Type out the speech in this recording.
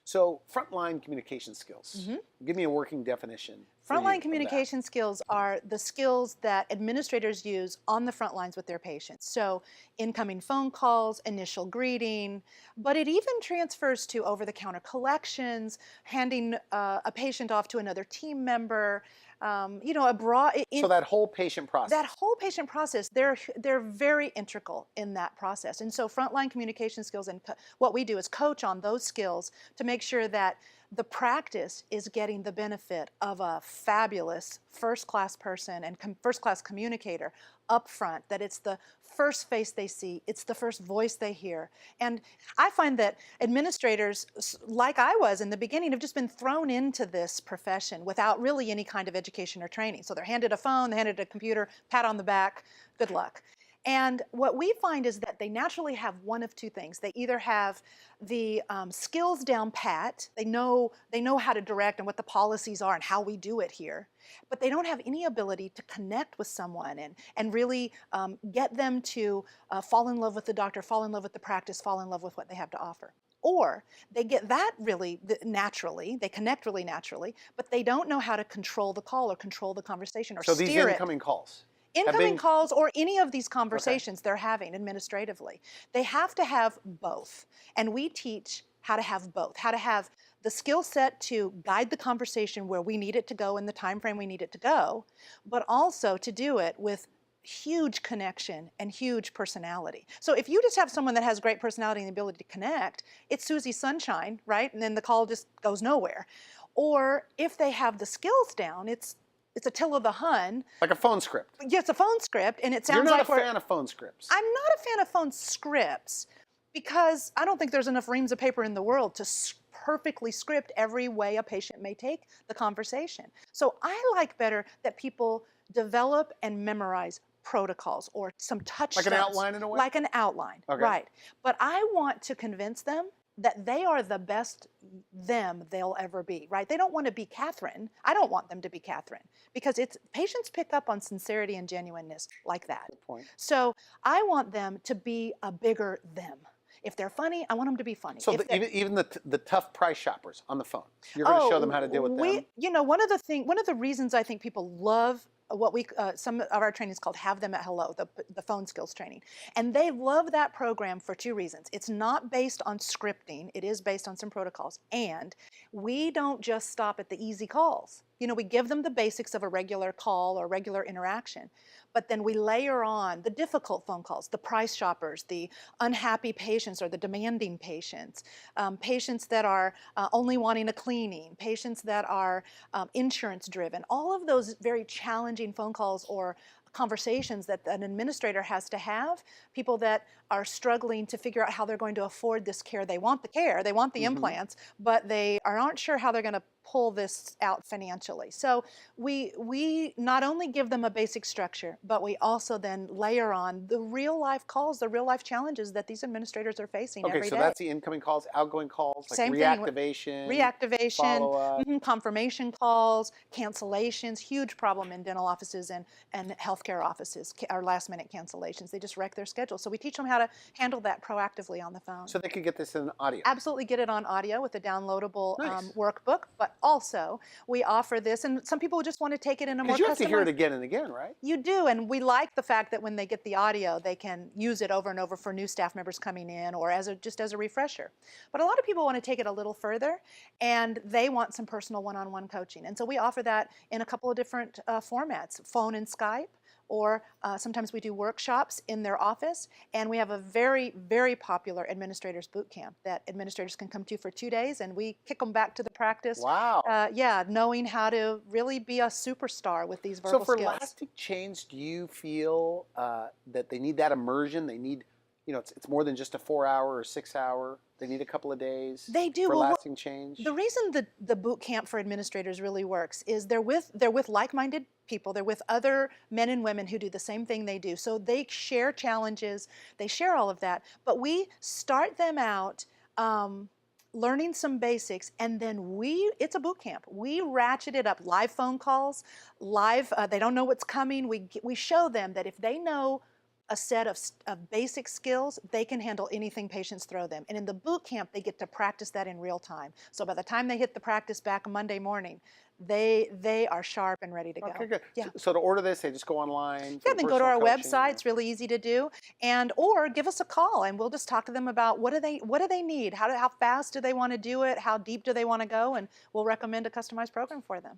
So frontline communication skills. Give me a working definition. Frontline communication skills are the skills that administrators use on the front lines with their patients. So incoming phone calls, initial greeting, but it even transfers to over-the-counter collections, handing a patient off to another team member, you know, so that whole patient process. That whole patient process, they're very integral in that process. And so frontline communication skills, and what we do is coach on those skills to make sure that the practice is getting the benefit of a fabulous first-class person and first-class communicator up front, that it's the first face they see, it's the first voice they hear. And I find that administrators, like I was in the beginning, have just been thrown into this profession without really any kind of education or training. So they're handed a phone, they're handed a computer, pat on the back, good luck. And what we find is that they naturally have one of two things. They either have the skills down pat, they know how to direct and what the policies are and how we do it here, but they don't have any ability to connect with someone and really get them to fall in love with the doctor, fall in love with the practice, fall in love with what they have to offer. Or they get that really naturally, they connect really naturally, but they don't know how to control the call or control the conversation or steer it. So these incoming calls? Incoming calls or any of these conversations they're having administratively. They have to have both. And we teach how to have both, how to have the skill set to guide the conversation where we need it to go in the time frame we need it to go, but also to do it with huge connection and huge personality. So if you just have someone that has great personality and the ability to connect, it's Susie Sunshine, right? And then the call just goes nowhere. Or if they have the skills down, it's Attila the Hun. Like a phone script. Yeah, it's a phone script, and it sounds like You're not a fan of phone scripts. I'm not a fan of phone scripts because I don't think there's enough reams of paper in the world to perfectly script every way a patient may take the conversation. So I like better that people develop and memorize protocols or some touchstones. Like an outline in a way? Like an outline, right. But I want to convince them that they are the best them they'll ever be, right? They don't want to be Katherine. I don't want them to be Katherine because patients pick up on sincerity and genuineness like that. Good point. So I want them to be a bigger them. If they're funny, I want them to be funny. So even the tough price shoppers on the phone, you're going to show them how to deal with them? You know, one of the reasons I think people love what some of our training is called Have Them at Hello, the phone skills training. And they love that program for two reasons. It's not based on scripting, it is based on some protocols. And we don't just stop at the easy calls. You know, we give them the basics of a regular call or regular interaction, but then we layer on the difficult phone calls, the price shoppers, the unhappy patients or the demanding patients, patients that are only wanting a cleaning, patients that are insurance driven, all of those very challenging phone calls or conversations that an administrator has to have, people that are struggling to figure out how they're going to afford this care. They want the implants, but they aren't sure how they're going to pull this out financially. So we not only give them a basic structure, but we also then layer on the real life calls, the real life challenges that these administrators are facing every day. Okay, so that's the incoming calls, outgoing calls, like Same reactivation, reactivation, confirmation calls, cancellations, huge problem in dental offices and healthcare offices, our last minute cancellations. They just wreck their schedule. So we teach them how to handle that proactively on the phone. So they could get this in audio? Absolutely get it on audio with a downloadable workbook, but also we offer this, and some people just want to take it in a more customized. Because you have to hear it again and again, right? You do, and we like the fact that when they get the audio, they can use it over and over for new staff members coming in or just as a refresher. But a lot of people want to take it a little further, and they want some personal one-on-one coaching. And so we offer that in a couple of different formats, phone and Skype, or sometimes we do workshops in their office, and we have a very, very popular administrators boot camp that administrators can come to for 2 days, and we kick them back to the practice. Wow. Yeah, knowing how to really be a superstar with these verbal skills. So for lasting change, do you feel that they need that immersion? They need, you know, it's more than just a 4-hour or 6-hour. They need a couple of days. They do for lasting change. The reason the boot camp for administrators really works is they're with like-minded people. They're with other men and women who do the same thing they do. So they share challenges. They share all of that. But we start them out learning some basics, and then it's a boot camp. We ratchet it up. Live phone calls, they don't know what's coming. We show them that if they know a set of basic skills, they can handle anything patients throw them. And in the boot camp, they get to practice that in real time. So by the time they hit the practice back Monday morning, they are sharp and ready to go. Okay, good. Yeah. So to order this, they just go online. Yeah, For then go to our personal coaching, website. or- It's really easy to do, and or give us a call, and we'll just talk to them about what do they need, how fast do they want to do it, how deep do they want to go, and we'll recommend a customized program for them.